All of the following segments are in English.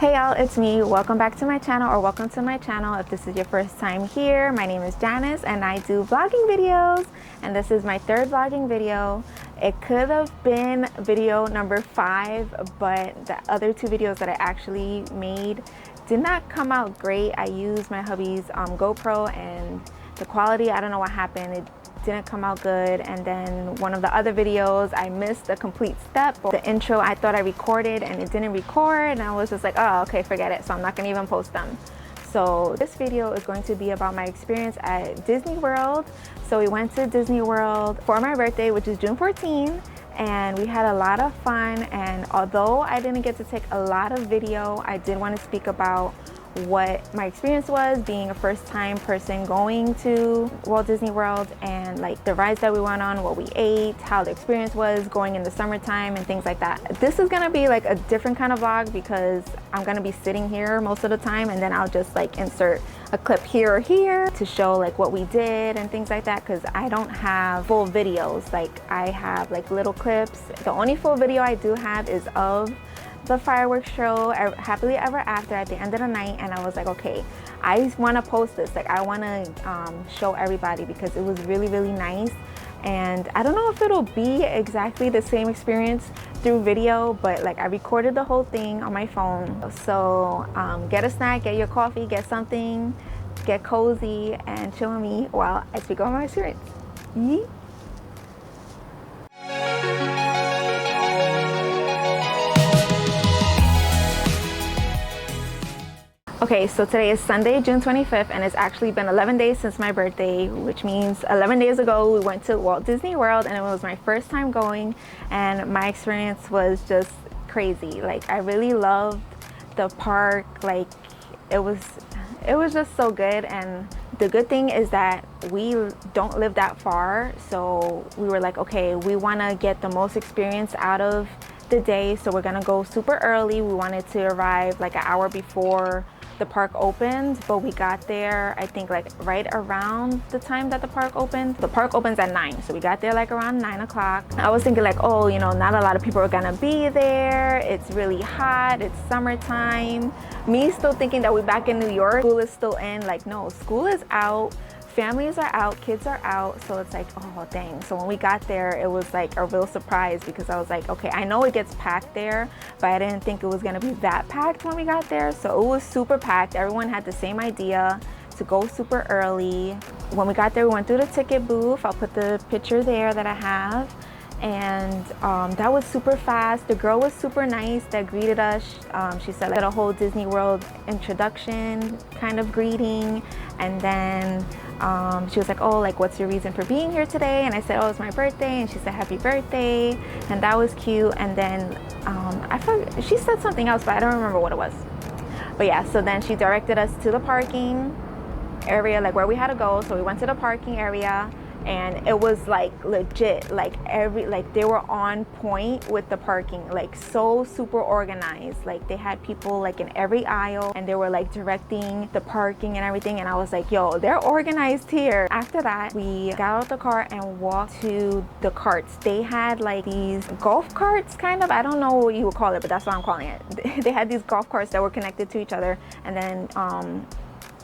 Hey y'all, it's me. Welcome back to my channel, or welcome to my channel if this is your first time here. My name is Janice and I do vlogging videos, and this is my third vlogging video. It could have been video number 5, but the other 2 videos that I actually made did not come out great. I used my hubby's GoPro and the quality, I don't know what happened. It didn't come out good. And then one of the other videos, I missed a complete step. The intro I thought I recorded and it didn't record, and I was just like, oh, okay, forget it. So I'm not gonna even post them. So this video is going to be about my experience at Disney World. So we went to Disney World for my birthday, which is June 14, and we had a lot of fun. And although I didn't get to take a lot of video, I did want to speak about what my experience was being a first-time person going to Walt Disney World, and like the rides that we went on, what we ate, how the experience was going in the summertime and things like that. This is gonna be like a different kind of vlog because I'm gonna be sitting here most of the time, and then I'll just like insert a clip here or here to show like what we did and things like that, because I don't have full videos. Like I have like little clips. The only full video I do have is of the fireworks show, Happily Ever After, at the end of the night. And I was like, okay, I want to post this. Like I want to show everybody because it was really, really nice. And I don't know if it'll be exactly the same experience through video, but like I recorded the whole thing on my phone. So get a snack, get your coffee, get something, get cozy, and chill with me while I speak about my experience. Yee. Okay, so today is Sunday, June 25th, and it's actually been 11 days since my birthday, which means 11 days ago we went to Walt Disney World, and it was my first time going, and my experience was just crazy. Like I really loved the park. Like it was just so good. And the good thing is that we don't live that far, so we were like, okay, we want to get the most experience out of the day, so we're gonna go super early. We wanted to arrive like an hour before the park opened, but we got there I think like right around the time that the park opened. The park opens at 9, so we got there like around 9 o'clock. I was thinking like, oh, you know, not a lot of people are gonna be there. It's really hot, it's summertime. Me still thinking that we're back in New York, school is still in. Like no, school is out, families are out, kids are out. So it's like, oh dang. So when we got there, it was like a real surprise, because I was like, okay, I know it gets packed there, but I didn't think it was gonna be that packed when we got there. So it was super packed. Everyone had the same idea to go super early. When we got there, we went through the ticket booth. I'll put the picture there that I have. And that was super fast. The girl was super nice that greeted us. She said like a whole Disney World introduction kind of greeting, and then she was like, oh, like what's your reason for being here today? And I said, oh, it's my birthday. And she said, happy birthday. And that was cute. And then I forgot, she said something else, but I don't remember what it was. But yeah, so then she directed us to the parking area, like where we had to go. So we went to the parking area, and it was like legit, like they were on point with the parking, like so super organized. Like they had people like in every aisle, and they were like directing the parking and everything. And I was like, yo, they're organized here. After that, we got out the car and walked to the carts. They had like these golf carts, kind of, I don't know what you would call it, but that's what I'm calling it. They had these golf carts that were connected to each other, and then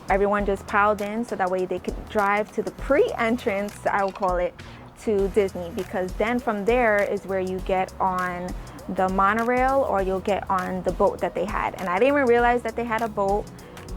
everyone just piled in so that way they could drive to the pre-entrance, I would call it, to Disney, because then from there is where you get on the monorail, or you'll get on the boat that they had. And I didn't even realize that they had a boat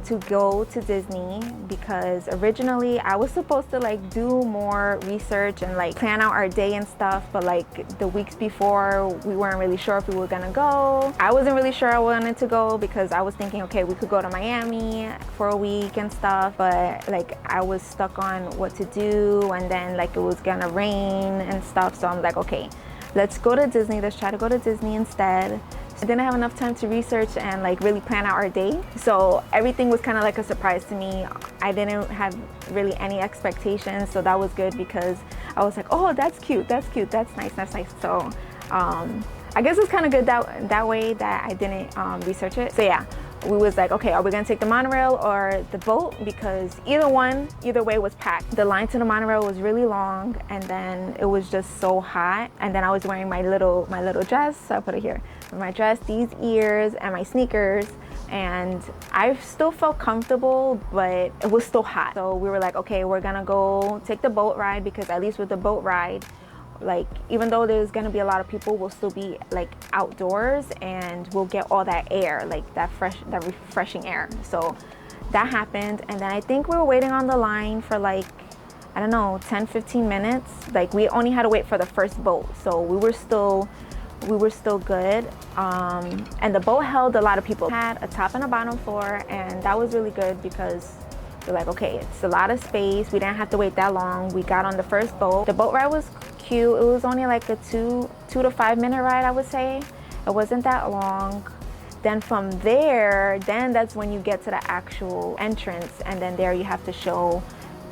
to go to Disney, because originally I was supposed to like do more research and like plan out our day and stuff, but like the weeks before we weren't really sure if we were gonna go. I wasn't really sure I wanted to go, because I was thinking, okay, we could go to Miami for a week and stuff, but like I was stuck on what to do, and then like it was gonna rain and stuff. So I'm like, okay, let's go to Disney. Let's try to go to Disney instead. I didn't have enough time to research and like really plan out our day, so everything was kind of like a surprise to me. I didn't have really any expectations, so that was good, because I was like, oh, that's cute, that's cute, that's nice, that's nice. So I guess it's kind of good that way that I didn't research it. So yeah, we was like, okay, are we gonna take the monorail or the boat? Because either way was packed. The line to the monorail was really long, and then it was just so hot. And then I was wearing my little dress, so I put it here, my dress, these ears, and my sneakers. and I still felt comfortable, but it was still hot. So we were like, okay, we're gonna go take the boat ride, because at least with the boat ride, like, even though there's gonna be a lot of people, we'll still be like outdoors and we'll get all that air, like that refreshing air. So that happened, and then I think we were waiting on the line for like, I don't know, 10-15 minutes. Like, we only had to wait for the first boat, so we were still good. And the boat held a lot of people. It had a top and a bottom floor, and that was really good because we're like, okay, it's a lot of space. We didn't have to wait that long. We got on the first boat. The boat ride was cute. It was only like a 2 to 5 minute ride, I would say. It wasn't that long. Then from there, then that's when you get to the actual entrance, and then there you have to show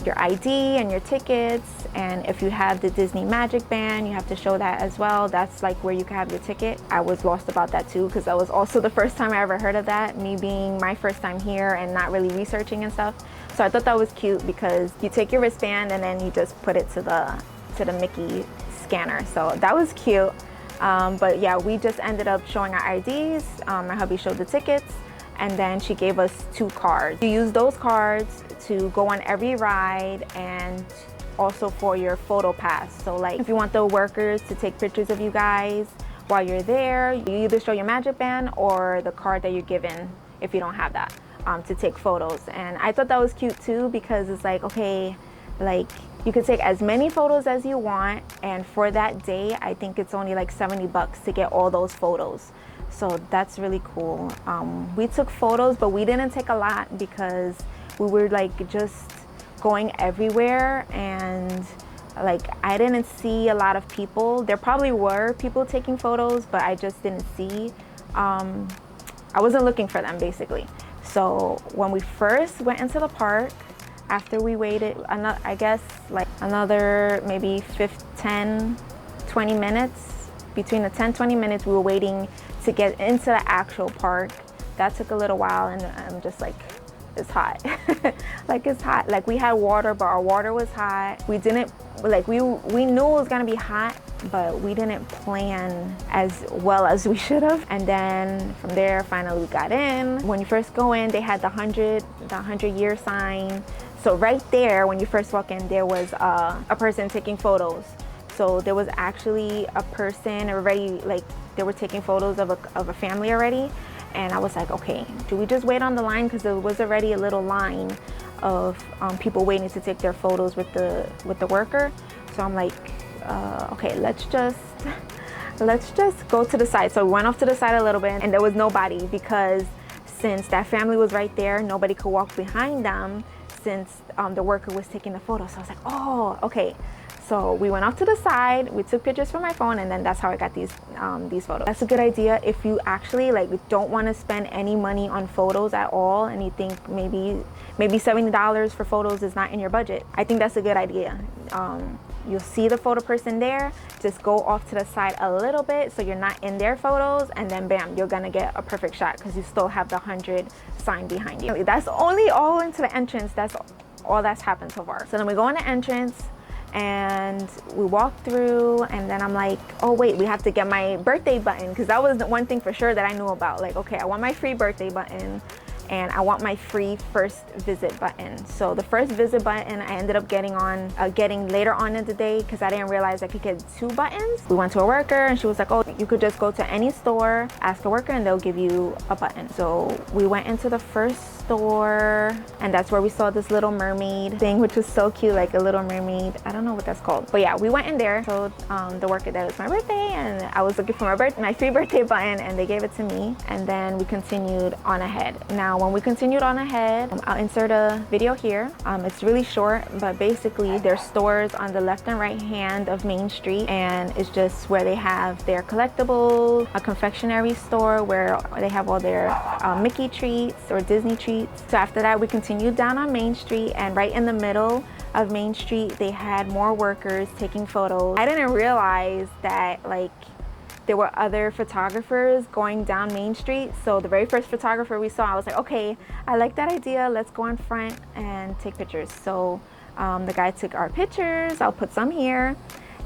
your ID and your tickets, and if you have the Disney Magic Band, you have to show that as well. That's like where you can have your ticket. I was lost about that too, because that was also the first time I ever heard of that, me being my first time here and not really researching and stuff. So I thought that was cute, because you take your wristband and then you just put it to the Mickey scanner. So that was cute. But yeah, we just ended up showing our IDs. My hubby showed the tickets, and then she gave us 2 cards. You use those cards to go on every ride, and also for your photo pass. So like, if you want the workers to take pictures of you guys while you're there, you either show your Magic Band or the card that you're given, if you don't have that, to take photos. And I thought that was cute too, because it's like, okay, like, you can take as many photos as you want, and for that day, I think it's only like $70 to get all those photos. So that's really cool. We took photos, but we didn't take a lot because we were like just going everywhere, and like, I didn't see a lot of people. There probably were people taking photos, but I just didn't see. I wasn't looking for them, basically. So when we first went into the park, after we waited, I guess like another maybe 10-20 minutes, between the 10-20 minutes we were waiting to get into the actual park. That took a little while, and I'm just like, it's hot. Like, it's hot. Like, we had water, but our water was hot. We didn't, like, we knew it was gonna be hot, but we didn't plan as well as we should have. And then from there, finally we got in. When you first go in, they had the 100-year sign. So right there, when you first walk in, there was a person taking photos. So there was actually a person already, like, they were taking photos of a family already. And I was like, okay, do we just wait on the line? Because there was already a little line of people waiting to take their photos with the worker. So I'm like, okay, let's just go to the side. So we went off to the side a little bit, and there was nobody, because since that family was right there, nobody could walk behind them, since the worker was taking the photo. So I was like, oh, okay. So we went off to the side, we took pictures from my phone, and then that's how I got these photos. That's a good idea if you actually like don't want to spend any money on photos at all, and you think maybe $70 for photos is not in your budget. I think that's a good idea. You'll see the photo person there, just go off to the side a little bit so you're not in their photos, and then bam, you're gonna get a perfect shot because you still have the 100 sign behind you. That's only all into the entrance. That's all that's happened so far. So then we go in the entrance, and we walked through, and then I'm like, oh wait, we have to get my birthday button, because that was the one thing for sure that I knew about. Like, okay, I want my free birthday button, and I want my free first visit button. So the first visit button I ended up getting later on in the day, because I didn't realize I could get 2 buttons. We went to a worker, and she was like, oh, you could just go to any store, ask a worker, and they'll give you a button. So we went into the first store, and that's where we saw this little mermaid thing, which was so cute, like a little mermaid. I don't know what that's called, but yeah, we went in there, told the worker that it was my birthday, and I was looking for my free birthday button, and they gave it to me. And then we continued on ahead. Now, when we continued on ahead, I'll insert a video here. It's really short, but basically there's stores on the left and right hand of Main Street, and it's just where they have their collectibles, a confectionery store where they have all their Mickey treats or Disney treats. So after that, we continued down on Main Street, and right in the middle of Main Street, they had more workers taking photos. I didn't realize that like there were other photographers going down Main Street. So the very first photographer we saw, I was like, okay, I like that idea. Let's go in front and take pictures. So the guy took our pictures. I'll put some here.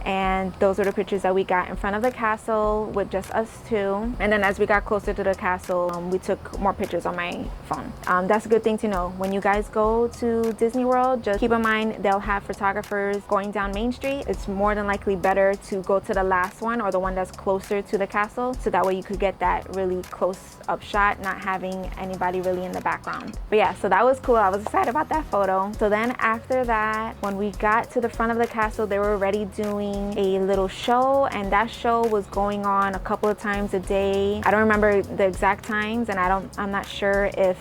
And those were the pictures that we got in front of the castle with just us two. And then as we got closer to the castle, we took more pictures on my phone. That's a good thing to know. When you guys go to Disney World, just keep in mind they'll have photographers going down Main Street. It's more than likely better to go to the last one or the one that's closer to the castle, so that way you could get that really close up shot, not having anybody really in the background. But yeah, so that was cool. I was excited about that photo. So then after that, when we got to the front of the castle, they were already doing a little show, and that show was going on a couple of times a day. I don't remember the exact times, and I'm not sure if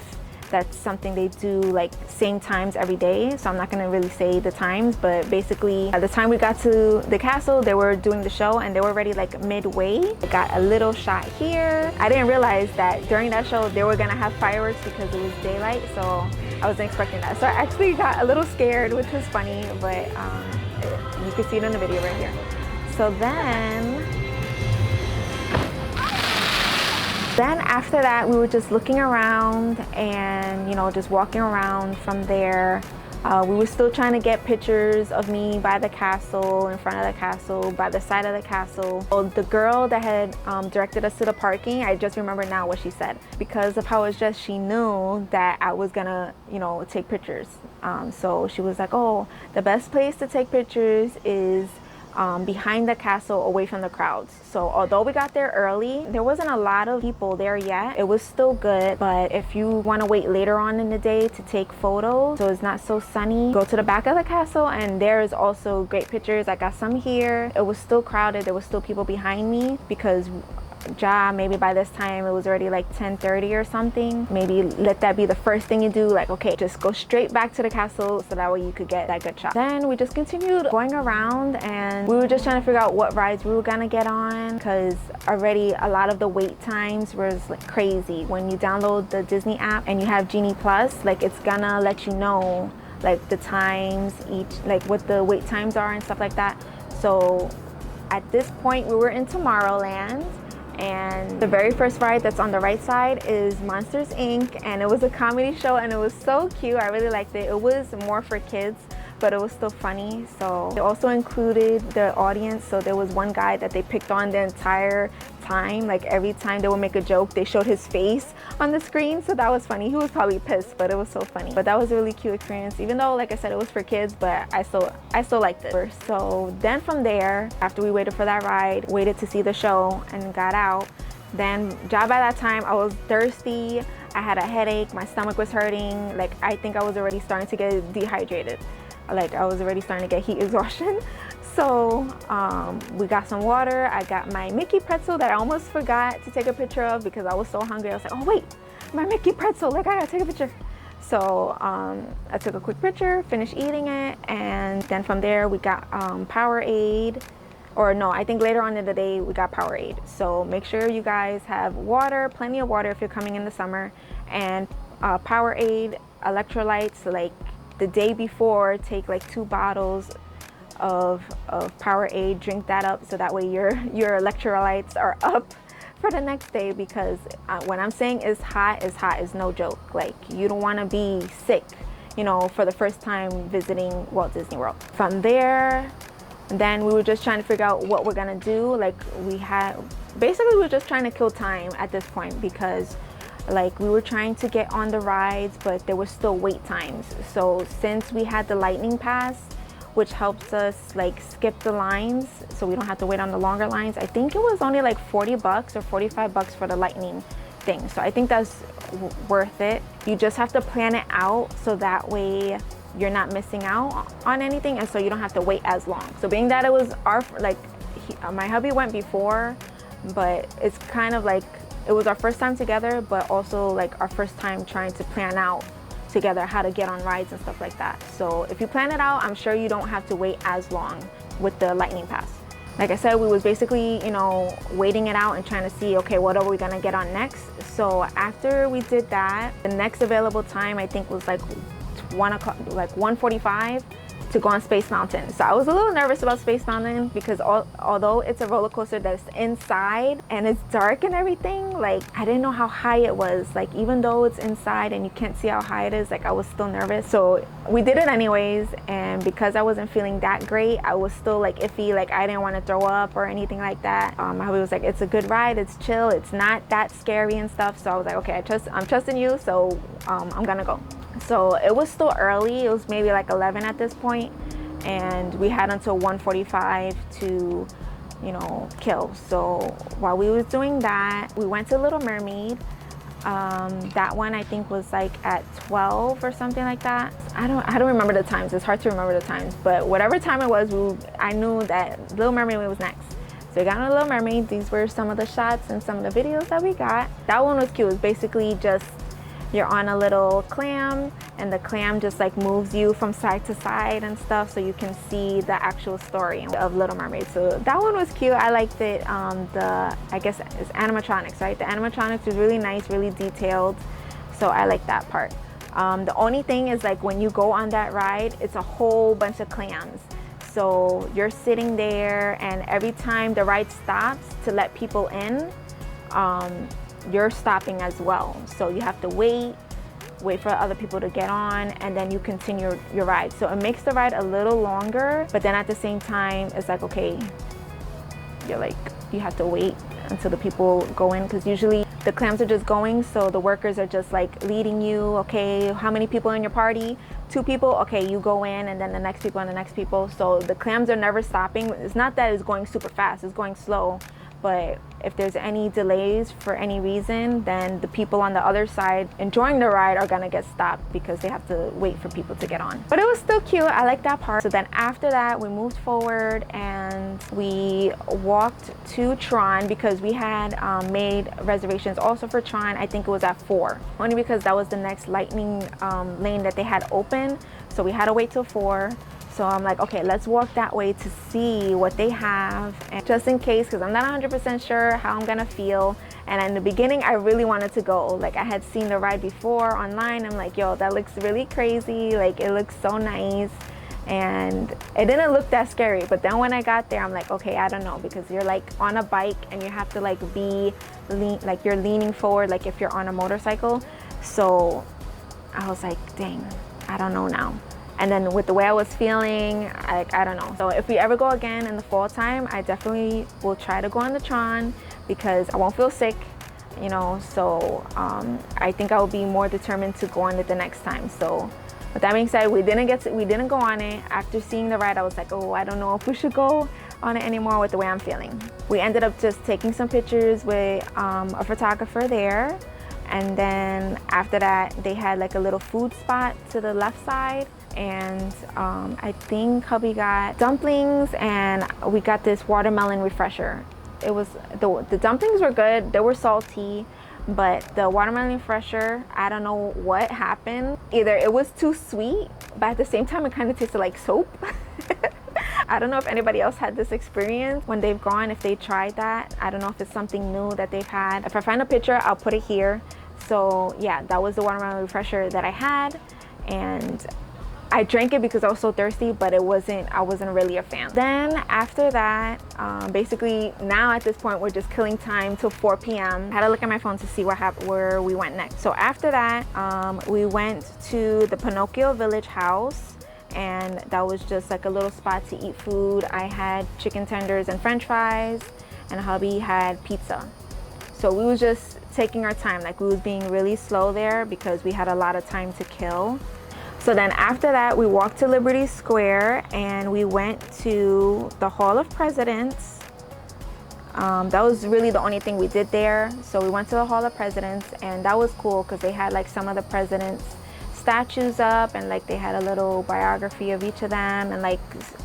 that's something they do like same times every day, so I'm not gonna really say the times, but basically at the time we got to the castle, they were doing the show and they were already like midway. I got a little shot here. I didn't realize that during that show they were gonna have fireworks because it was daylight, so I wasn't expecting that. So I actually got a little scared, which was funny, but you can see it in the video right here. So then after that, we were just looking around and, you know, just walking around from there. We were still trying to get pictures of me by the castle, in front of the castle, by the side of the castle. So the girl that had directed us to the parking, I just remember now what she said. Because of how it was just, she knew that I was gonna, you know, take pictures. So she was like, oh, the best place to take pictures is behind the castle, away from the crowds. So although we got there early, there wasn't a lot of people there yet. It was still good, but if you want to wait later on in the day to take photos, so it's not so sunny, go to the back of the castle, and there is also great pictures. I got some here. It was still crowded. There was still people behind me because maybe by this time it was already like 10:30 or something. Maybe let that be the first thing you do, like, okay, just go straight back to the castle so that way you could get that good shot. Then we just continued going around and we were just trying to figure out what rides we were gonna get on, because already a lot of the wait times was like crazy. When you download the Disney app and you have Genie Plus, like it's gonna let you know like the times like what the wait times are and stuff like that. So at this point we were in Tomorrowland, and the very first ride that's on the right side is Monsters Inc. and it was a comedy show and it was so cute. I really liked it. It was more for kids, but it was still funny. So they also included the audience, so there was one guy that they picked on the entire time. Like every time they would make a joke, they showed his face on the screen, so that was funny. He was probably pissed, but it was so funny. But that was a really cute experience, even though like I said it was for kids, but I still liked it. So then from there, after we waited for that ride, waited to see the show and got out, then by that time I was thirsty, I had a headache, my stomach was hurting, like I think I was already starting to get dehydrated. Like I was already starting to get heat exhaustion. So we got some water. I got my Mickey pretzel that I almost forgot to take a picture of because I was so hungry. I was like, oh wait, my Mickey pretzel, like I gotta take a picture. So I took a quick picture, finished eating it, and then from there we got Powerade. Or no, I think later on in the day we got Powerade. So make sure you guys have water, plenty of water if you're coming in the summer, and Powerade, electrolytes. Like the day before, take like 2 bottles of Powerade, drink that up so that way your electrolytes are up for the next day, because when I'm saying it's hot is no joke. Like you don't want to be sick, you know, for the first time visiting Walt Disney World. From there, then we were just trying to figure out what we're gonna do. Like we were just trying to kill time at this point, because like we were trying to get on the rides, but there were still wait times. So since we had the Lightning Pass, which helps us like skip the lines so we don't have to wait on the longer lines, I think it was only like $40 or $45 for the Lightning thing. So I think that's worth it. You just have to plan it out so that way you're not missing out on anything, and so you don't have to wait as long. So being that it was my hubby went before, but it's kind of like it was our first time together, but also like our first time trying to plan out together how to get on rides and stuff like that. So if you plan it out, I'm sure you don't have to wait as long with the Lightning Pass. Like I said, we was basically, you know, waiting it out and trying to see, okay, what are we gonna get on next? So after we did that, the next available time I think was like 1 o'clock, like 1:45 to go on Space Mountain. So I was a little nervous about Space Mountain because although it's a roller coaster that's inside and it's dark and everything, like I didn't know how high it was. Like even though it's inside and you can't see how high it is, like I was still nervous. So we did it anyways, and because I wasn't feeling that great, I was still like iffy, like I didn't want to throw up or anything like that. My hubby was like, it's a good ride, it's chill, it's not that scary and stuff. So I was like, okay, I'm trusting you, so I'm gonna go. So it was still early, it was maybe like 11 at this point, and we had until 1:45 to, you know, kill. So while we was doing that, we went to Little Mermaid. That one I think was like at 12 or something like that. I don't remember the times, it's hard to remember the times, but whatever time it was, I knew that Little Mermaid was next. So we got on Little Mermaid. These were some of the shots and some of the videos that we got. That one was cute. It was basically just you're on a little clam and the clam just like moves you from side to side and stuff, so you can see the actual story of Little Mermaid. So that one was cute. I liked it. I guess it's animatronics, right? The animatronics was really nice, really detailed. So I like that part. The only thing is like when you go on that ride, it's a whole bunch of clams. So you're sitting there and every time the ride stops to let people in, you're stopping as well. So you have to wait for other people to get on, and then you continue your ride. So it makes the ride a little longer, but then at the same time, it's like, okay, you have to wait until the people go in, because usually the clams are just going, so the workers are just like leading you. Okay, how many people in your party? 2 people, okay, you go in, and then the next people and the next people. So the clams are never stopping. It's not that it's going super fast, it's going slow. But if there's any delays for any reason, then the people on the other side enjoying the ride are gonna get stopped because they have to wait for people to get on. But it was still cute, I like that part. So then after that, we moved forward and we walked to Tron because we had made reservations also for Tron. I think it was at 4, only because that was the next lightning lane that they had open. So we had to wait till 4. So I'm like, okay, let's walk that way to see what they have, and just in case, because I'm not 100% sure how I'm gonna feel. And in the beginning, I really wanted to go. Like I had seen the ride before online. I'm like, yo, that looks really crazy. Like it looks so nice. And it didn't look that scary. But then when I got there, I'm like, okay, I don't know, because you're like on a bike and you have to like like you're leaning forward, like if you're on a motorcycle. So I was like, dang, I don't know now. And then with the way I was feeling, I don't know. So if we ever go again in the fall time, I definitely will try to go on the Tron because I won't feel sick, you know. So I think I will be more determined to go on it the next time. So with that being said, we didn't go on it. After seeing the ride, I was like, oh, I don't know if we should go on it anymore with the way I'm feeling. We ended up just taking some pictures with a photographer there. And then after that, they had like a little food spot to the left side. And I think hubby got dumplings and we got this watermelon refresher. It was, the dumplings were good, they were salty, but the watermelon refresher, I don't know what happened. Either it was too sweet, but at the same time it kind of tasted like soap. I don't know if anybody else had this experience when they've gone, if they tried that. I don't know if it's something new that they've had. If I find a picture, I'll put it here. So yeah, that was the watermelon refresher that I had, and I drank it because I was so thirsty, but I wasn't really a fan. Then after that, basically now at this point, we're just killing time till 4 p.m. I had to look at my phone to see where we went next. So after that, we went to the Pinocchio Village house, and that was just like a little spot to eat food. I had chicken tenders and french fries, and hubby had pizza. So we was just taking our time, like we was being really slow there because we had a lot of time to kill. So then after that, we walked to Liberty Square and we went to the Hall of Presidents. That was really the only thing we did there. So we went to the Hall of Presidents, and that was cool because they had like some of the presidents' statues up, and like they had a little biography of each of them, and like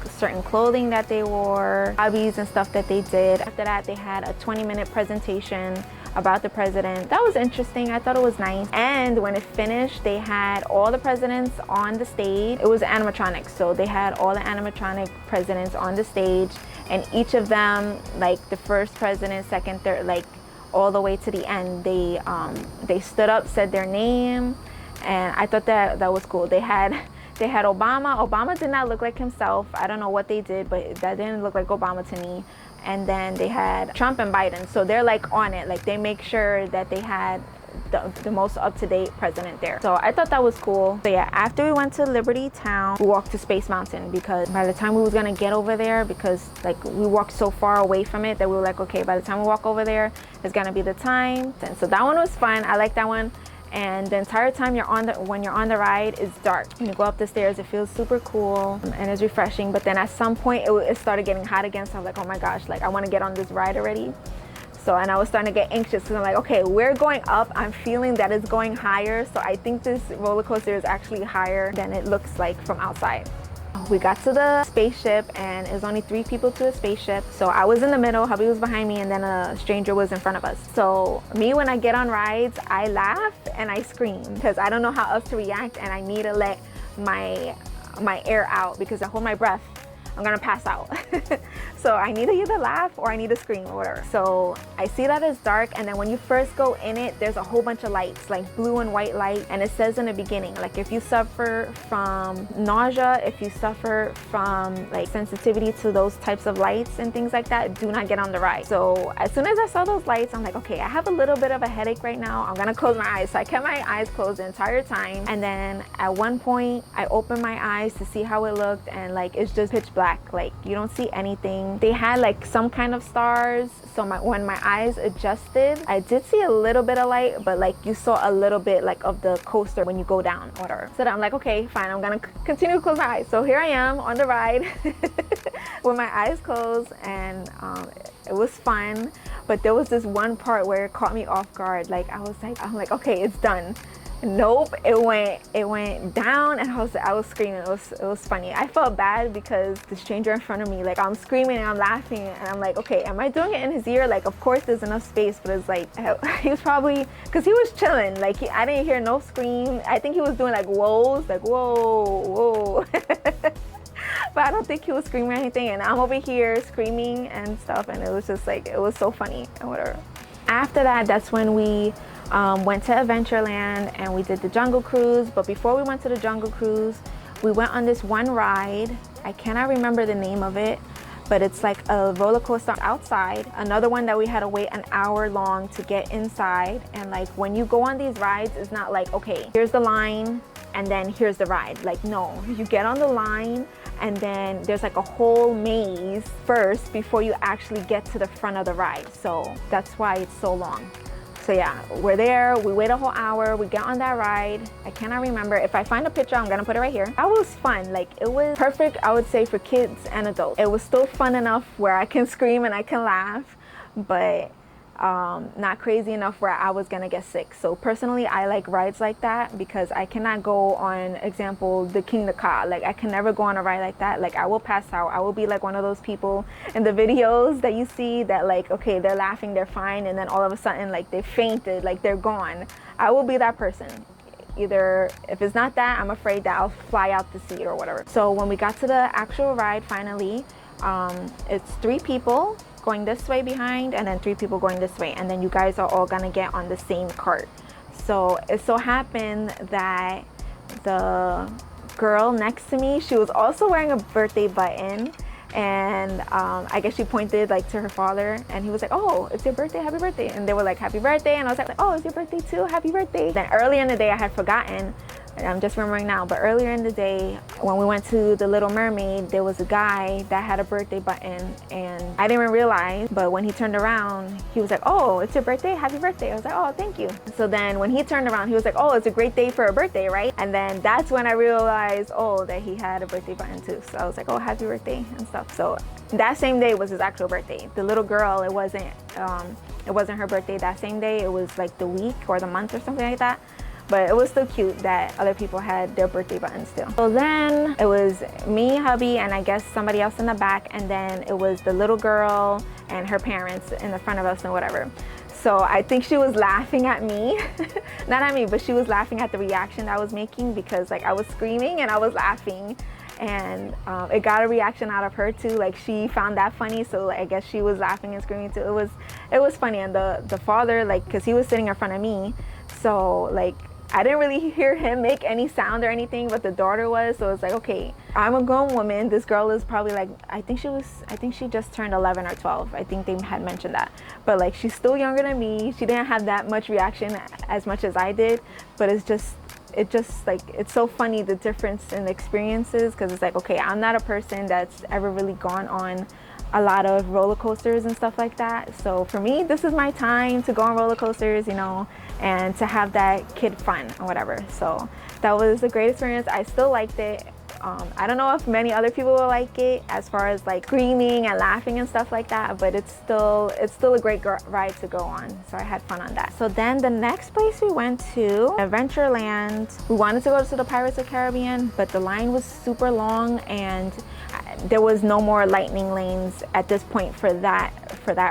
certain clothing that they wore, hobbies and stuff that they did. After that, they had a 20-minute presentation about the president. That was interesting. I thought it was nice. And when it finished, they had all the presidents on the stage. It was animatronics, so they had all the animatronic presidents on the stage, and each of them, like the first president, second, third, like all the way to the end, they stood up, said their name, and I thought that was cool. They had They had Obama. Obama did not look like himself. I don't know what they did, but that didn't look like Obama to me. And then they had Trump and Biden. So they're like on it. Like they make sure that they had the most up-to-date president there. So I thought that was cool. So yeah, after we went to Liberty Town, we walked to Space Mountain, because by the time we was gonna get over there, because like we walked so far away from it that we were like, okay, by the time we walk over there, it's gonna be the time. And so that one was fun. I like that one. And the entire time when you're on the ride, it's dark. When you go up the stairs, it feels super cool and it's refreshing. But then at some point it started getting hot again. So I was like, oh my gosh, like I want to get on this ride already. So, and I was starting to get anxious because I'm like, okay, we're going up. I'm feeling that it's going higher. So I think this roller coaster is actually higher than it looks like from outside. We got to the spaceship and it was only 3 people to the spaceship. So I was in the middle, hubby was behind me, and then a stranger was in front of us. So me, when I get on rides, I laugh and I scream because I don't know how else to react, and I need to let my air out, because I hold my breath, I'm gonna pass out. So I need to either laugh or I need to scream or whatever. So I see that it's dark, and then when you first go in it, there's a whole bunch of lights, like blue and white light, and it says in the beginning, like if you suffer from nausea, if you suffer from like sensitivity to those types of lights and things like that, do not get on the ride. So as soon as I saw those lights, I'm like, okay, I have a little bit of a headache right now. I'm gonna close my eyes. So I kept my eyes closed the entire time, and then at one point I opened my eyes to see how it looked, and like it's just pitch black. Like you don't see anything. They had like some kind of stars, so when my eyes adjusted, I did see a little bit of light, but like you saw a little bit like of the coaster when you go down or whatever. So then I'm like, okay, fine, I'm gonna continue to close my eyes. So here I am on the ride with my eyes closed, and it was fun, but there was this one part where it caught me off guard. Like I'm like, okay, it's done. Nope, it went down, and I was screaming. It was funny. I felt bad because the stranger in front of me, like I'm screaming and I'm laughing, and I'm like, okay, am I doing it in his ear? Like of course there's enough space, but it's like he was probably, because he was chilling, like I didn't hear no scream. I think he was doing like whoas, like whoa. But I don't think he was screaming or anything, and I'm over here screaming and stuff, and it was just like, it was so funny and whatever. After that, that's when we went to Adventureland and we did the Jungle Cruise. But before we went to the Jungle Cruise, we went on this one ride. I cannot remember the name of it, but it's like a roller coaster outside. Another one that we had to wait an hour long to get inside. And like when you go on these rides, it's not like, okay, here's the line and then here's the ride. Like no, you get on the line and then there's like a whole maze first before you actually get to the front of the ride. So that's why it's so long. So yeah, we're there, we wait a whole hour, we get on that ride. I cannot remember. If I find a picture, I'm gonna put it right here. That was fun. Like it was perfect, I would say, for kids and adults. It was still fun enough where I can scream and I can laugh, but not crazy enough where I was gonna get sick. So personally, I like rides like that because I cannot go on, example, the King the Ka. Like I can never go on a ride like that. Like I will pass out. I will be like one of those people in the videos that you see that like, okay, they're laughing, they're fine, and then all of a sudden like they fainted, like they're gone. I will be that person. Either if it's not that, I'm afraid that I'll fly out the seat or whatever. So when we got to the actual ride finally, it's 3 people going this way behind and then 3 people going this way, and then you guys are all gonna get on the same cart. So it so happened that the girl next to me, she was also wearing a birthday button, and I guess she pointed like to her father, and he was like, oh, it's your birthday, happy birthday. And they were like, happy birthday, and I was like, oh, it's your birthday too, happy birthday. Then earlier in the day I had forgotten, I'm just remembering now, but earlier in the day when we went to the Little Mermaid, there was a guy that had a birthday button, and I didn't even realize, but when he turned around, he was like, oh, it's your birthday, happy birthday. I was like, oh, thank you. So then when he turned around, he was like, oh, it's a great day for a birthday, right? And then that's when I realized, oh, that he had a birthday button too. So I was like, oh, happy birthday and stuff. So that same day was his actual birthday. The little girl, it wasn't her birthday that same day. It was like the week or the month or something like that. But it was still cute that other people had their birthday buttons still. So then it was me, hubby, and I guess somebody else in the back, and then it was the little girl and her parents in the front of us and whatever. So I think she was laughing at me, not at me, but she was laughing at the reaction I was making, because like I was screaming and I was laughing, and it got a reaction out of her too. Like she found that funny, so I guess she was laughing and screaming too. It was funny. And the father, like, because he was sitting in front of me, so like I didn't really hear him make any sound or anything, but the daughter was. So it's like, okay, I'm a grown woman. This girl is probably like, I think she just turned 11 or 12. I think they had mentioned that. But like, she's still younger than me. She didn't have that much reaction as much as I did. But it just like, it's so funny, the difference in experiences, because it's like, okay, I'm not a person that's ever really gone on a lot of roller coasters and stuff like that. So for me, this is my time to go on roller coasters, you know, and to have that kid fun or whatever. So that was a great experience. I still liked it. I don't know if many other people will like it as far as like screaming and laughing and stuff like that, but it's still a great ride to go on. So I had fun on that. So then the next place we went to, Adventureland. We wanted to go to the Pirates of the Caribbean, but the line was super long and there was no more lightning lanes at this point for that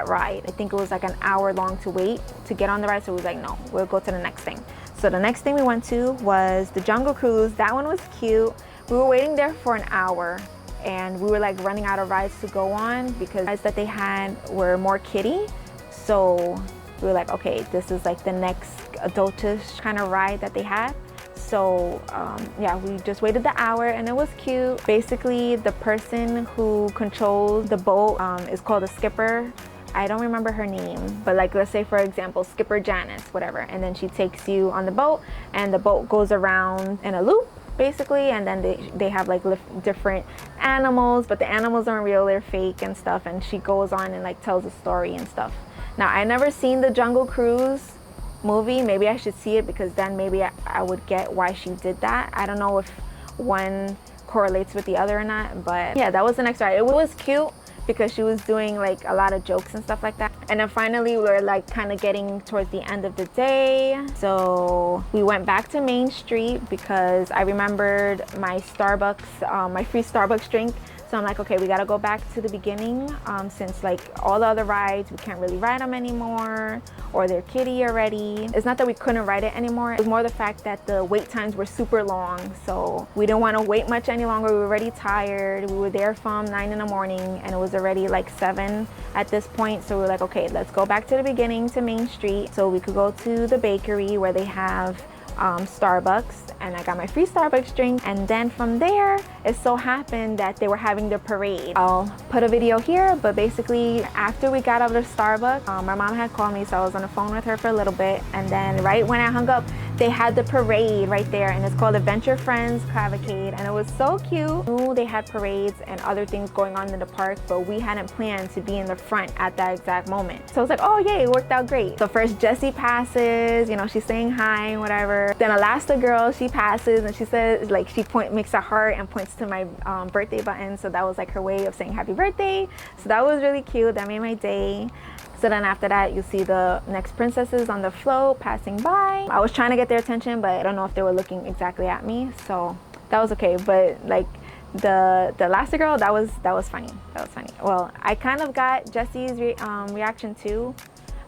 ride. I think it was like an hour long to wait to get on the ride. So we was like, no, we'll go to the next thing. So the next thing we went to was the Jungle Cruise. That one was cute. We were waiting there for an hour and we were like running out of rides to go on because rides that they had were more kiddie. So we were like, okay, this is like the next adultish kind of ride that they had. So yeah, we just waited the hour and it was cute. Basically, the person who controls the boat is called a skipper. I don't remember her name, but like, let's say for example, Skipper Janice, whatever. And then she takes you on the boat and the boat goes around in a loop basically, and then they have like different animals, but the animals aren't real, they're fake and stuff. And she goes on and like tells a story and stuff. Now, I never seen the Jungle Cruise movie. Maybe I should see it because then maybe I would get why she did that. I don't know if one correlates with the other or not, but yeah, that was the next ride. It was cute because she was doing like a lot of jokes and stuff like that. And then finally we were like kind of getting towards the end of the day. So we went back to Main Street because I remembered my Starbucks, my free Starbucks drink. So I'm like, okay, we gotta go back to the beginning since like all the other rides, we can't really ride them anymore or they're kiddie already. It's not that we couldn't ride it anymore. It was more the fact that the wait times were super long. So we didn't want to wait much any longer. We were already tired. We were there from 9 in the morning and it was already like 7 at this point. So we were like, okay, let's go back to the beginning to Main Street so we could go to the bakery where they have Starbucks, and I got my free Starbucks drink. And then from there, it so happened that they were having the parade. I'll put a video here, but basically after we got out of Starbucks, my mom had called me, so I was on the phone with her for a little bit, and then right when I hung up, they had the parade right there, and it's called Adventure Friends Cavalcade, and it was so cute. They had parades and other things going on in the park, but we hadn't planned to be in the front at that exact moment. So I was like, oh yay, it worked out great. So first Jessie passes, you know, she's saying hi and whatever. Then Elastigirl, she passes and she says, like, she makes a heart and points to my birthday button. So that was like her way of saying happy birthday. So that was really cute. That made my day. So then after that, you see the next princesses on the float passing by. I was trying to get their attention, but I don't know if they were looking exactly at me. So that was okay. But like the Elastigirl, that was funny. That was funny. Well, I kind of got Jessie's reaction too.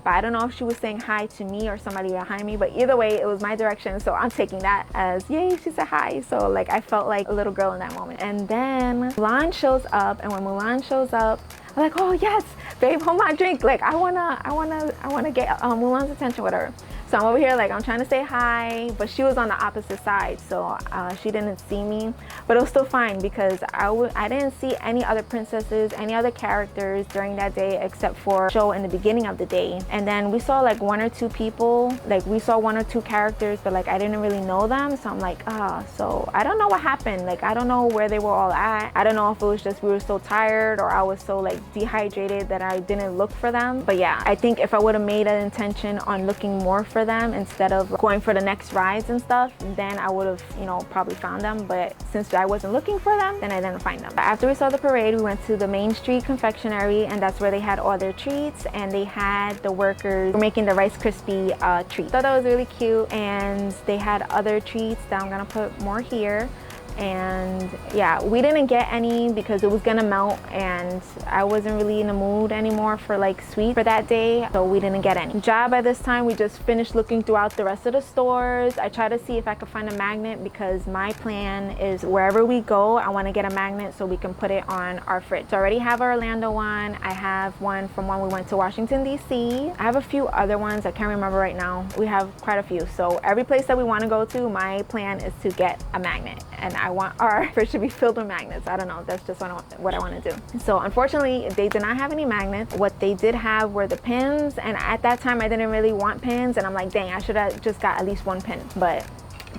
But I don't know if she was saying hi to me or somebody behind me, but either way, it was my direction. So I'm taking that as, yay, she said hi. So like, I felt like a little girl in that moment. And then Mulan shows up, and when Mulan shows up, I'm like, oh yes, babe, hold my drink. Like, I wanna get Mulan's attention with her. So I'm over here, like, I'm trying to say hi, but she was on the opposite side, so she didn't see me. But it was still fine because I didn't see any other princesses, any other characters during that day except for show in the beginning of the day. And then we saw like 1 or 2 people, like we saw 1 or 2 characters, but like I didn't really know them. So I'm like, so I don't know what happened. Like, I don't know where they were all at. I don't know if it was just we were so tired or I was so like dehydrated that I didn't look for them. But yeah, I think if I would have made an intention on looking more for them instead of going for the next rides and stuff, then I would have, you know, probably found them. But since I wasn't looking for them, then I didn't find them. But after we saw the parade, we went to the Main Street confectionery, and that's where they had all their treats, and they had the workers making the Rice Krispie treats. I thought that was really cute, and they had other treats that I'm gonna put more here. And yeah, we didn't get any because it was gonna melt and I wasn't really in the mood anymore for like sweet for that day, so we didn't get any. Ja, by this time we just finished looking throughout the rest of the stores. I tried to see if I could find a magnet because my plan is wherever we go, I want to get a magnet so we can put it on our fridge. So I already have our Orlando one. I have one from when we went to Washington DC. I have a few other ones I can't remember right now. We have quite a few. So every place that we want to go to, my plan is to get a magnet, and I want our fridge to be filled with magnets. I don't know, that's just what I want to do. So unfortunately they did not have any magnets. What they did have were the pins, and at that time I didn't really want pins, and I'm like, dang, I should have just got at least one pin, but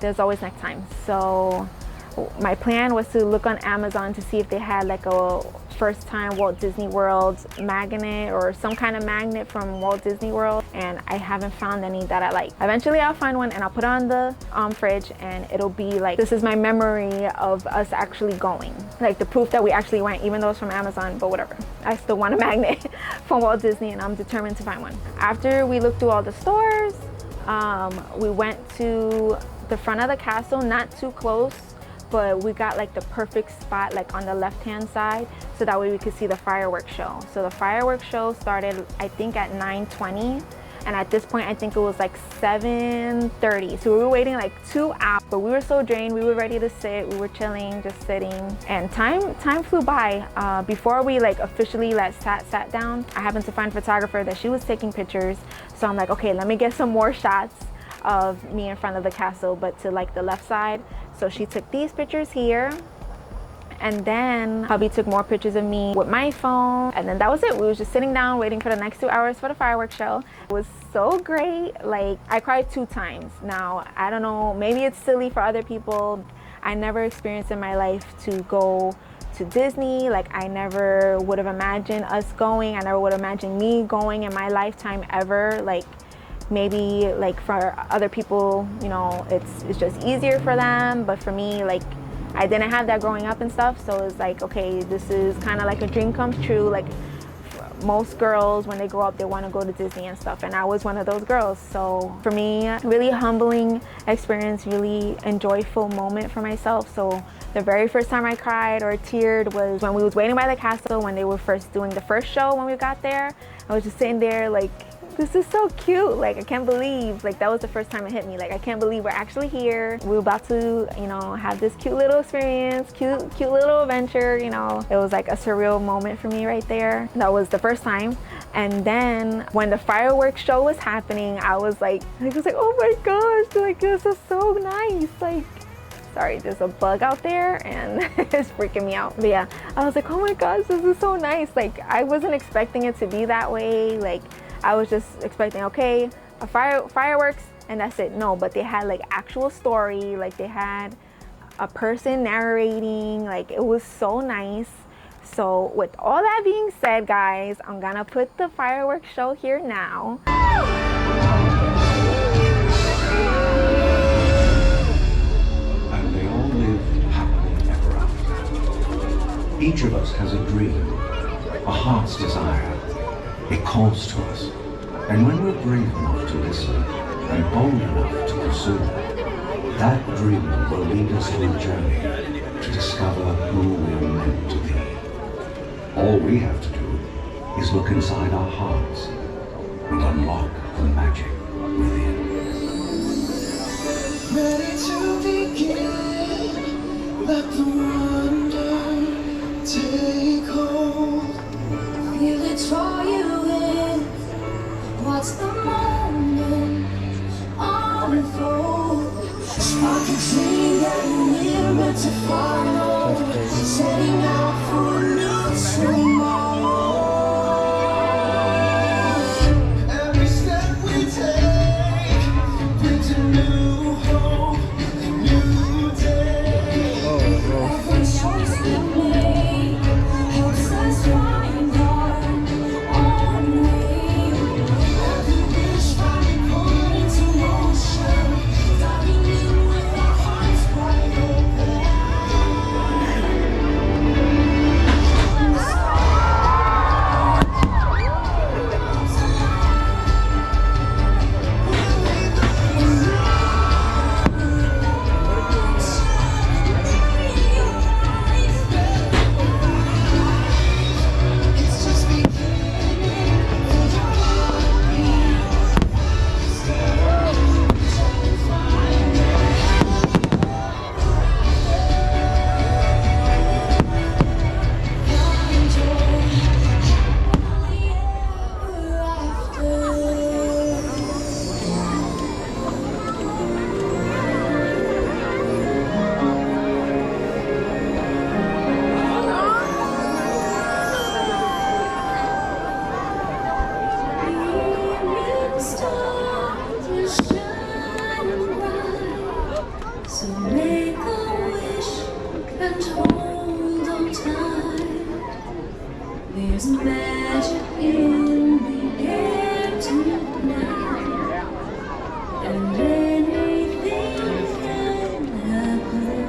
there's always next time. So my plan was to look on Amazon to see if they had like a first time Walt Disney World magnet or some kind of magnet from Walt Disney World, and I haven't found any that I like. Eventually I'll find one and I'll put it on the fridge, and it'll be like, this is my memory of us actually going, like the proof that we actually went, even though it's from Amazon, but whatever. I still want a magnet from Walt Disney, and I'm determined to find one. After we looked through all the stores, we went to the front of the castle, not too close, but we got like the perfect spot like on the left hand side, so that way we could see the fireworks show. So the fireworks show started I think at 9:20, and at this point I think it was like 7:30, so we were waiting like 2 hours, but we were so drained, we were ready to sit, we were chilling, just sitting, and time flew by. Before we like officially sat down, I happened to find a photographer that she was taking pictures, so I'm like, okay, let me get some more shots of me in front of the castle, but to like the left side. So she took these pictures here, and then hubby took more pictures of me with my phone, and then that was it. We was just sitting down waiting for the next 2 hours for the fireworks show. It was so great. Like, I cried 2 times. Now I don't know, maybe it's silly for other people. I never experienced in my life to go to Disney. Like, I never would have imagined us going. I never would have imagined me going in my lifetime ever. Like, maybe like for other people, you know, it's just easier for them, but for me, like, I didn't have that growing up and stuff, so it's like, okay, this is kind of like a dream comes true. Like, most girls when they grow up, they want to go to Disney and stuff, and I was one of those girls. So for me, really humbling experience, really enjoyable moment for myself. So the very first time I cried or teared was when we was waiting by the castle, when they were first doing the first show. When we got there, I was just sitting there like, this is so cute. Like, I can't believe, like, that was the first time it hit me. Like, I can't believe we're actually here. We're about to, you know, have this cute little experience, cute little adventure, you know. It was like a surreal moment for me right there. That was the first time. And then when the fireworks show was happening, I was like, oh my gosh, like, this is so nice. Like, sorry, there's a bug out there and it's freaking me out. But yeah, I was like, oh my gosh, this is so nice. Like, I wasn't expecting it to be that way. Like, I was just expecting, okay, fireworks and that's it. No, but they had like actual story, like they had a person narrating, like it was so nice. So with all that being said, guys, I'm gonna put the fireworks show here now. And they all lived happily ever after. Each of us has a dream, a heart's desire. It calls to us, and when we're brave enough to listen and bold enough to pursue, that dream will lead us on a journey to discover who we're meant to be. All we have to do is look inside our hearts and unlock the magic within. Ready to begin, let the wonder take hold. Feel it draw you in. Watch the moment unfold. Spark a dream that we're meant to follow. Setting out for a new tomorrow. Every step we take brings a new hope, a new day. Every choice we make helps us find our own way. Every wish finally put into motion, diving in with our hearts wide open. and hold on tight. There's magic in the air tonight, and anything can happen.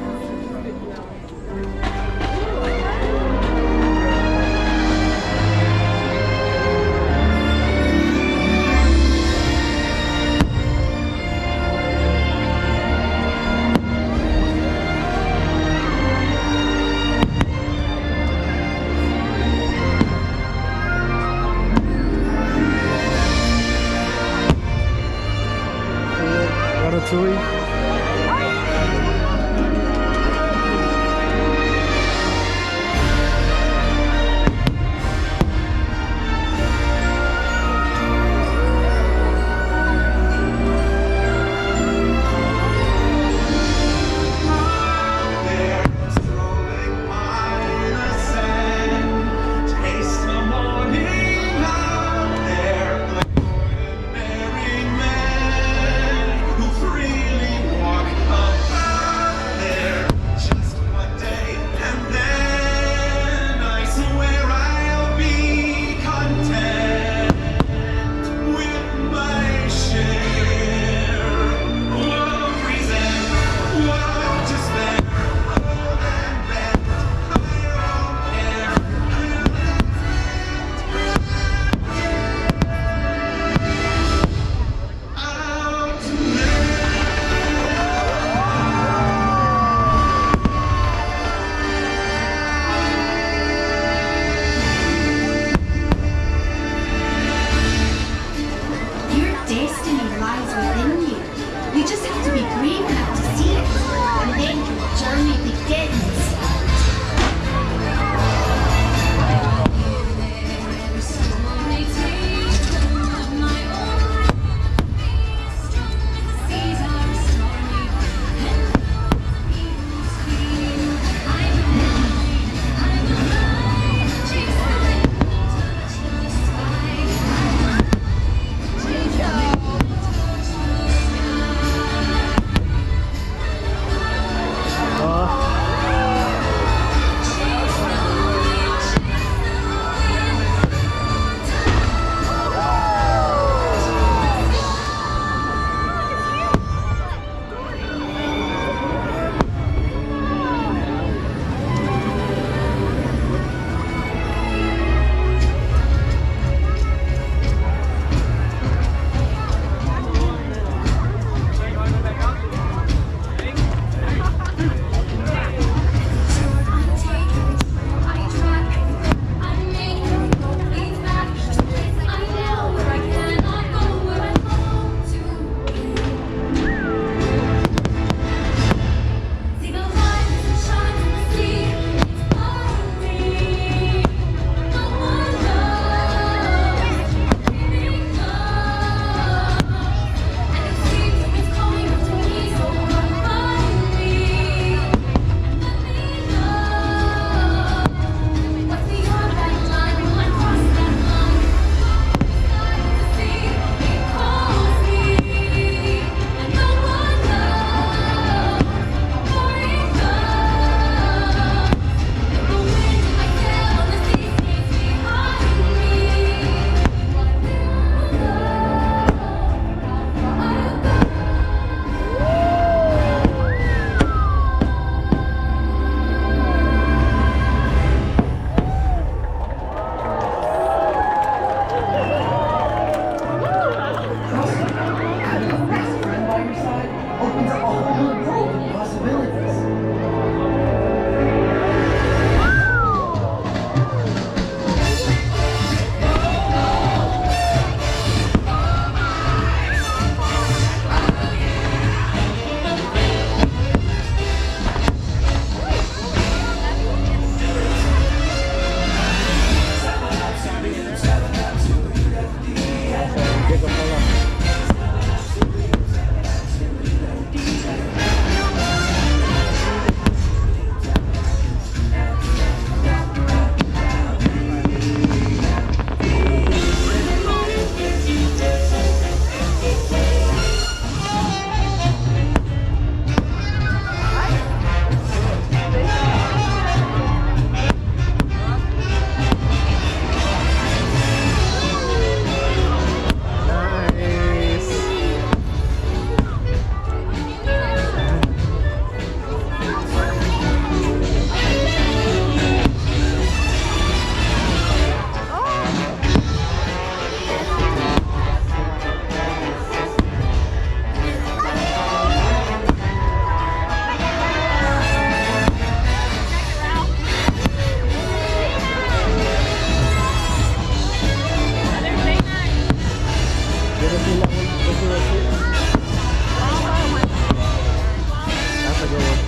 That's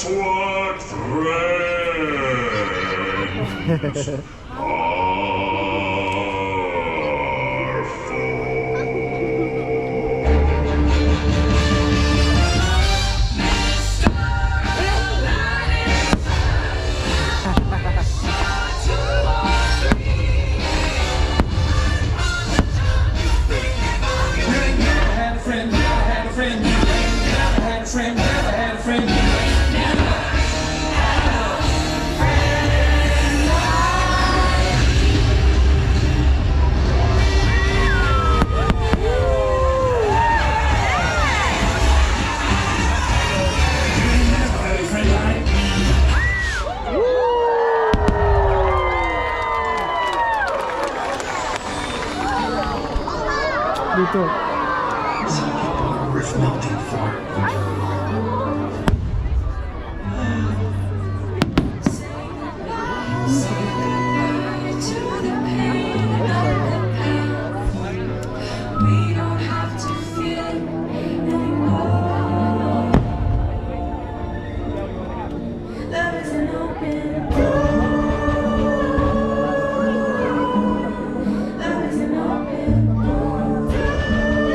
what friends are for. Dito. Worth melting for. We don't have to feel it anymore. Love is an open door. Love is an open door.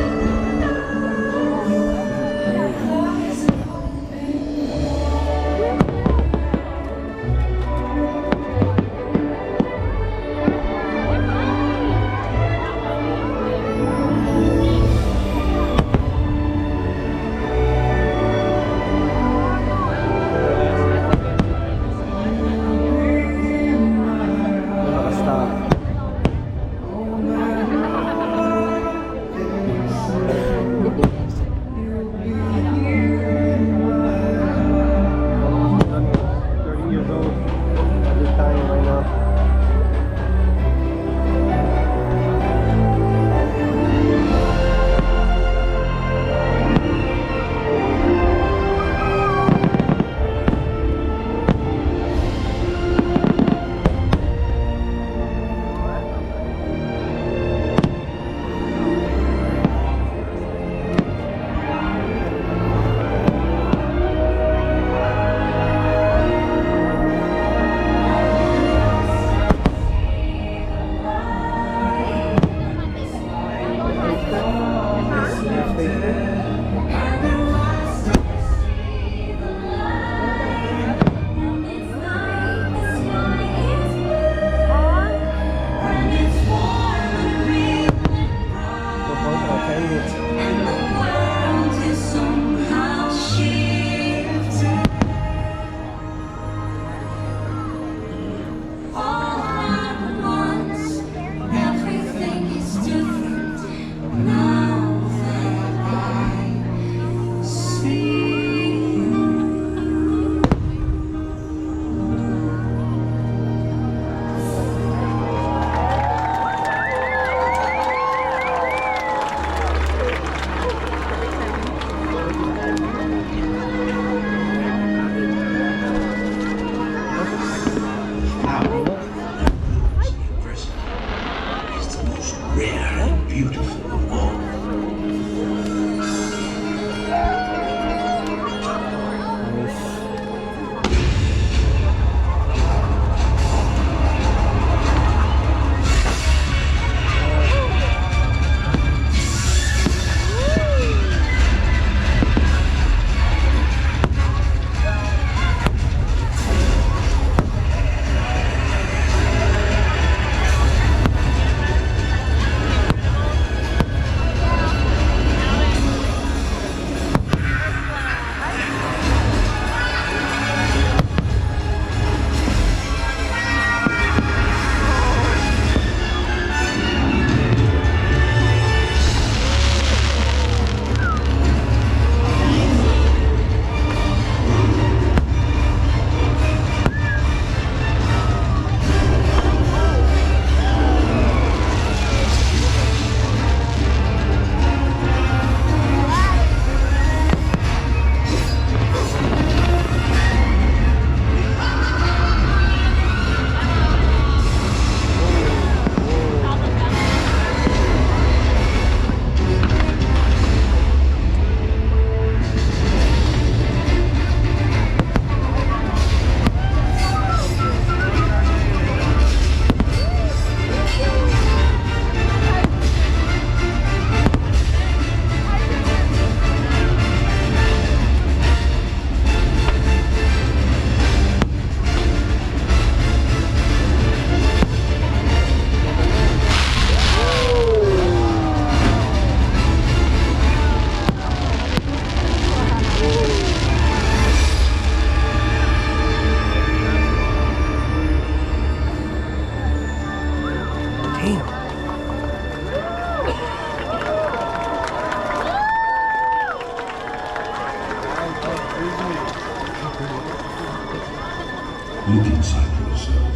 Look inside yourself.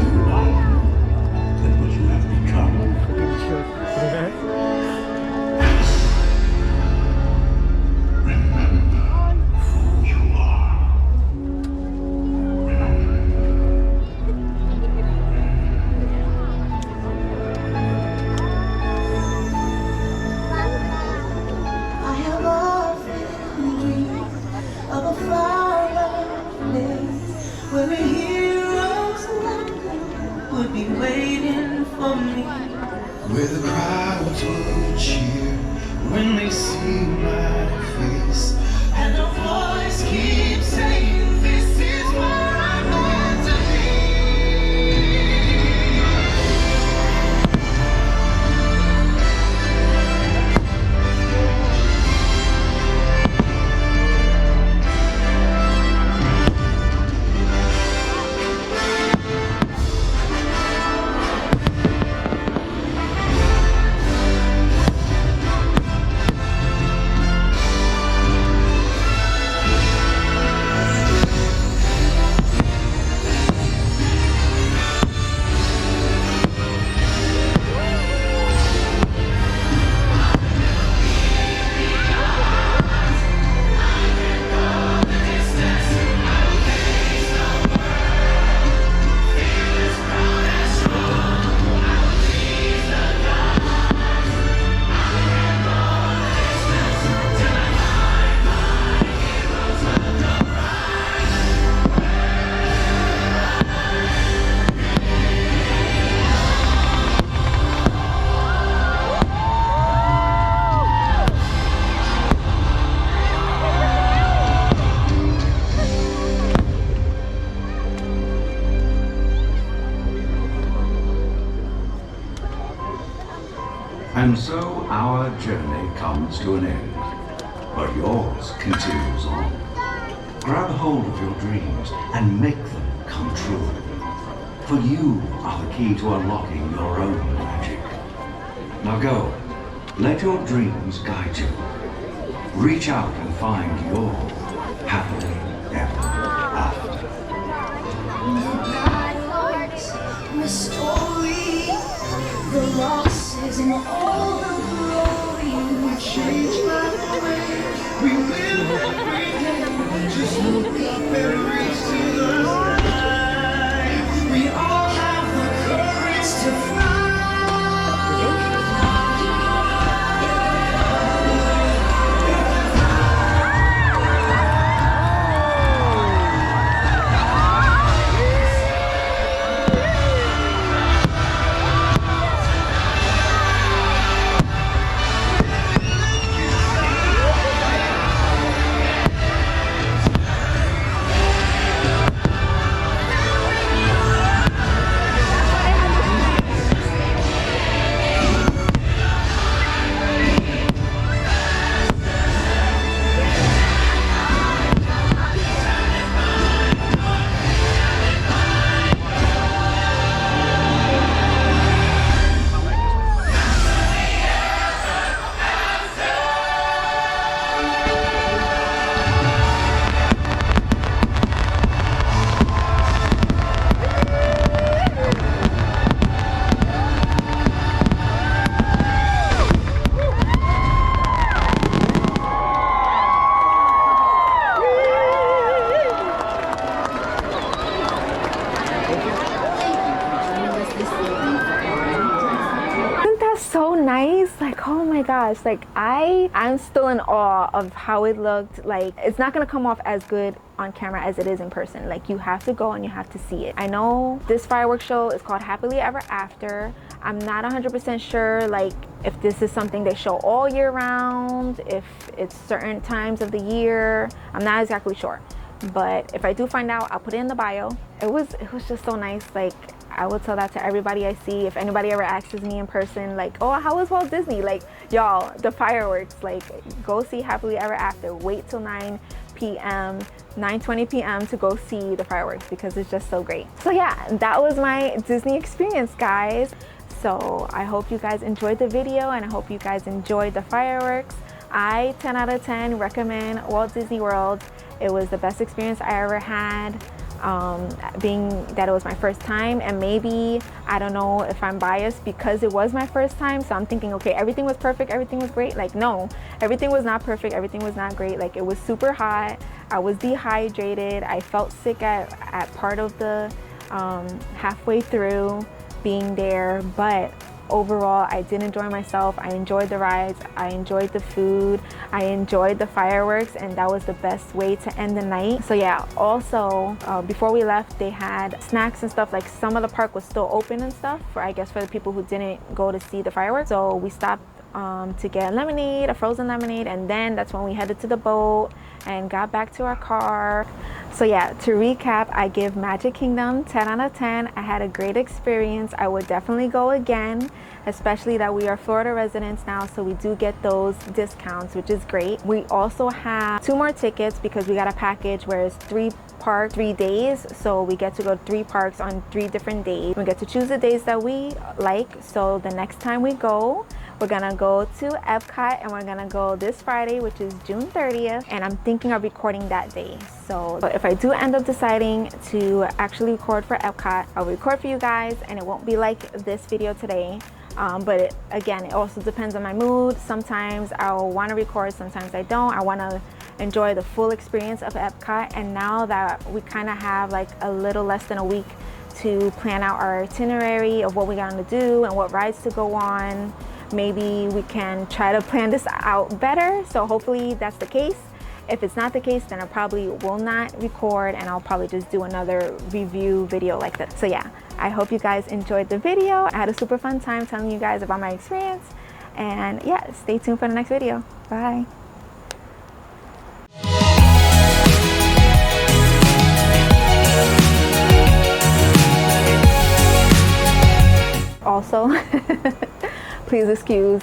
You are more than what you have become. Remember who you are. I have often dreamed of a fireplace where a hero's laughter would be waiting for me, where the crowds will cheer when they see my face, and a voice keeps saying, "This is where I'm meant to be." And so our journey comes to an end, but yours continues on. Grab hold of your dreams and make them come true. For you are the key to unlocking your own magic. Now go, let your dreams guide you. Reach out and find your happily ever after. The story, the losses and all the glory. We change my way. We live every day. Just look up and reach to the sky. We all have the courage to fly. So nice, like, oh my gosh, like I'm still in awe of how it looked. Like, it's not gonna come off as good on camera as it is in person. Like, you have to go and you have to see it. I know this fireworks show is called Happily Ever After. I'm not 100% sure like if this is something they show all year round, if it's certain times of the year. I'm not exactly sure, but if I do find out, I'll put it in the bio. It was just so nice. Like, I will tell that to everybody I see. If anybody ever asks me in person, like, oh, how was Walt Disney? Like, y'all, the fireworks, like, go see Happily Ever After. Wait till 9 p.m., 9:20 p.m. to go see the fireworks because it's just so great. So yeah, that was my Disney experience, guys. So I hope you guys enjoyed the video and I hope you guys enjoyed the fireworks. I 10 out of 10 recommend Walt Disney World. It was the best experience I ever had. Being that it was my first time, and maybe I don't know if I'm biased because it was my first time, so I'm thinking, okay, everything was perfect, everything was great. Like, no, everything was not perfect, everything was not great. Like, it was super hot, I was dehydrated, I felt sick at part of the halfway through being there, but overall I did enjoy myself. I enjoyed the rides, I enjoyed the food, I enjoyed the fireworks, and that was the best way to end the night. So yeah, also before we left, they had snacks and stuff. Like, some of the park was still open and stuff for, I guess, for the people who didn't go to see the fireworks. So we stopped to get lemonade, a frozen lemonade, and then that's when we headed to the boat and got back to our car. So yeah, to recap, I give Magic Kingdom 10 out of 10. I had a great experience. I would definitely go again, especially that we are Florida residents now, so we do get those discounts, which is great. We also have 2 more tickets because we got a package where it's 3 parks, 3 days, so we get to go to 3 parks on 3 different days. We get to choose the days that we like. So the next time we go, we're gonna go to Epcot, and we're gonna go this Friday, which is June 30th, and I'm thinking of recording that day. So if I do end up deciding to actually record for Epcot, I'll record for you guys, and it won't be like this video today. But again, it also depends on my mood. Sometimes I'll want to record, sometimes I don't. I want to enjoy the full experience of Epcot, and now that we kind of have like a little less than a week to plan out our itinerary of what we're going to do and what rides to go on, maybe we can try to plan this out better. So hopefully that's the case. If it's not the case, then I probably will not record, and I'll probably just do another review video like this. So yeah, I hope you guys enjoyed the video. I had a super fun time telling you guys about my experience, and yeah, stay tuned for the next video. Bye. Also, please excuse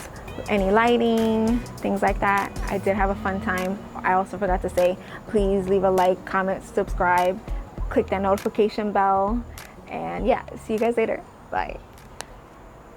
any lighting, things like that. I did have a fun time. I also forgot to say, please leave a like, comment, subscribe, click that notification bell, and yeah, see you guys later. Bye.